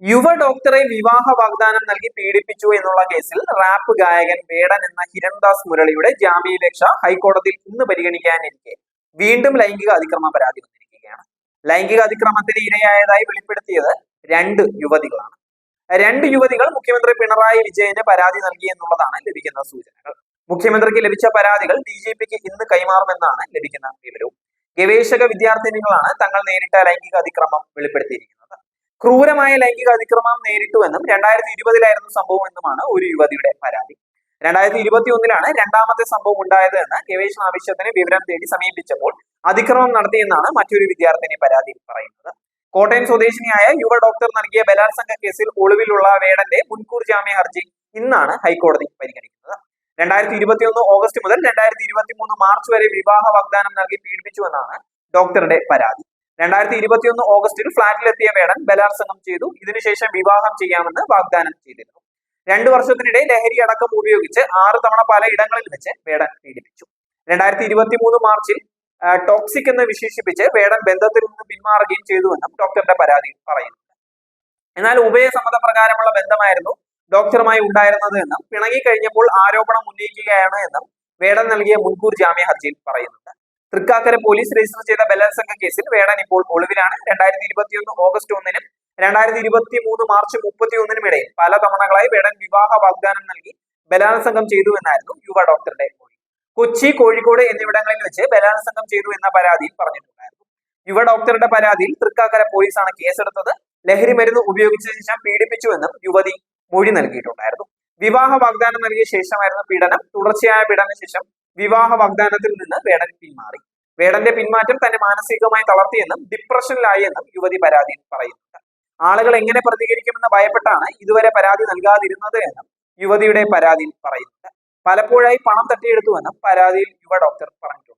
യുവ ഡോക്ടറെ വിവാഹ വാഗ്ദാനം നൽകി പീഡിപ്പിച്ചു എന്നുള്ള കേസിൽ റാപ്പ് ഗായകൻ വേടൻ എന്ന ഹിരൺദാസ് മുരളിയുടെ ജാമ്യാപേക്ഷ ഹൈക്കോടതിയിൽ ഇന്ന് പരിഗണിക്കാനിരിക്കെ വീണ്ടും ലൈംഗിക അതിക്രമ പരാതി വന്നിരിക്കുകയാണ്. ലൈംഗിക അതിക്രമത്തിന് ഇരയായതായി വെളിപ്പെടുത്തിയത് രണ്ട് യുവതികളാണ്. രണ്ട് യുവതികൾ മുഖ്യമന്ത്രി പിണറായി വിജയന് പരാതി നൽകി എന്നുള്ളതാണ് ലഭിക്കുന്ന സൂചനകൾ. മുഖ്യമന്ത്രിക്ക് ലഭിച്ച പരാതികൾ DGPക്ക് ഇന്ന് കൈമാറുമെന്നാണ് ലഭിക്കുന്ന വിവരവും. ഗവേഷക വിദ്യാർത്ഥിനികളാണ് തങ്ങൾ നേരിട്ട ലൈംഗിക അതിക്രമം വെളിപ്പെടുത്തിയിരിക്കുന്നത്. ക്രൂരമായ ലൈംഗിക അതിക്രമം നേരിട്ടുവെന്നും 2020 സംഭവം എന്നുമാണ് ഒരു യുവതിയുടെ പരാതി. 2021 രണ്ടാമത്തെ സംഭവം ഉണ്ടായത് എന്ന് ഗവേഷണ ആവശ്യത്തിന് വിവരം തേടി സമീപിച്ചപ്പോൾ അതിക്രമം നടത്തിയെന്നാണ് മറ്റൊരു വിദ്യാർത്ഥിനി പരാതിയിൽ പറയുന്നത്. കോട്ടയം സ്വദേശിനിയായ യുവ ഡോക്ടർ നൽകിയ ബലാത്സംഗ കേസിൽ ഒളിവിലുള്ള വേടന്റെ മുൻകൂർ ജാമ്യ ഹർജി ഇന്നാണ് ഹൈക്കോടതി പരിഗണിക്കുന്നത്. 2021 ഓഗസ്റ്റ് മുതൽ 2023 മാർച്ച് വരെ വിവാഹ വാഗ്ദാനം നൽകി പീഡിപ്പിച്ചുവെന്നാണ് ഡോക്ടറുടെ പരാതി. 2021 ഓഗസ്റ്റിൽ ഫ്ളാറ്റിലെത്തിയ വേടൻ ബലാത്സംഗം ചെയ്തു. ഇതിനുശേഷം വിവാഹം ചെയ്യാമെന്ന് വാഗ്ദാനം ചെയ്തിരുന്നു. 2 വർഷത്തിനിടെ ലഹരി അടക്കം ഉപയോഗിച്ച് 6 തവണ പലയിടങ്ങളിൽ വെച്ച് വേടൻ പീഡിപ്പിച്ചു. 2023 മാർച്ചിൽ ടോക്സിക് എന്ന് വിശേഷിപ്പിച്ച് വേടൻ ബന്ധത്തിൽ നിന്ന് പിന്മാറുകയും ചെയ്തുവെന്നും ഡോക്ടറുടെ പരാതിയിൽ പറയുന്നുണ്ട്. എന്നാൽ ഉഭയസമ്മതപ്രകാരമുള്ള ബന്ധമായിരുന്നു ഡോക്ടറുമായി ഉണ്ടായിരുന്നത് എന്നും പിണങ്ങി കഴിഞ്ഞപ്പോൾ ആരോപണം ഉന്നയിക്കുകയാണ് എന്നും വേടൻ നൽകിയ മുൻകൂർ ജാമ്യ ഹർജിയിൽ പറയുന്നുണ്ട്. തൃക്കാക്കര പോലീസ് രജിസ്റ്റർ ചെയ്ത ബലാത്സംഗ കേസിൽ വേടൻ ഇപ്പോൾ ഒളിവിലാണ്. 2021 ഓഗസ്റ്റ് 1-നും 2023 മാർച്ച് 31-നും ഇടയിൽ പല തവണകളായി വേടൻ വിവാഹ വാഗ്ദാനം നൽകി ബലാത്സംഗം ചെയ്തു എന്നായിരുന്നു യുവ ഡോക്ടറുടെ മൊഴി. കൊച്ചി, കോഴിക്കോട് എന്നിവിടങ്ങളിൽ വെച്ച് ബലാത്സംഗം ചെയ്തു എന്ന പരാതിയിൽ പറഞ്ഞിട്ടുണ്ടായിരുന്നു. യുവ ഡോക്ടറുടെ പരാതിയിൽ തൃക്കാക്കര പോലീസാണ് കേസെടുത്തത്. ലഹരി മരുന്ന് ഉപയോഗിച്ച ശേഷം പീഡിപ്പിച്ചുവെന്നും യുവതി മൊഴി നൽകിയിട്ടുണ്ടായിരുന്നു. വിവാഹ വാഗ്ദാനം നൽകിയ ശേഷമായിരുന്നു പീഡനം. തുടർച്ചയായ പീഡന ശേഷം വിവാഹ വാഗ്ദാനത്തിൽ നിന്ന് വേടൻ പിന്മാറി. വേടന്റെ പിന്മാറ്റം തന്നെ മാനസികമായി തളർത്തിയെന്നും ഡിപ്രഷനിലായി എന്നും യുവതി പരാതിയിൽ പറയുന്നുണ്ട്. ആളുകൾ എങ്ങനെ പ്രതികരിക്കുമെന്ന് ഭയപ്പെട്ടാണ് ഇതുവരെ പരാതി നൽകാതിരുന്നത് എന്നും യുവതിയുടെ പരാതിയിൽ പറയുന്നുണ്ട്. പലപ്പോഴായി പണം തട്ടിയെടുത്തുവെന്നും പരാതിയിൽ യുവ ഡോക്ടർ പറഞ്ഞിട്ടുണ്ട്.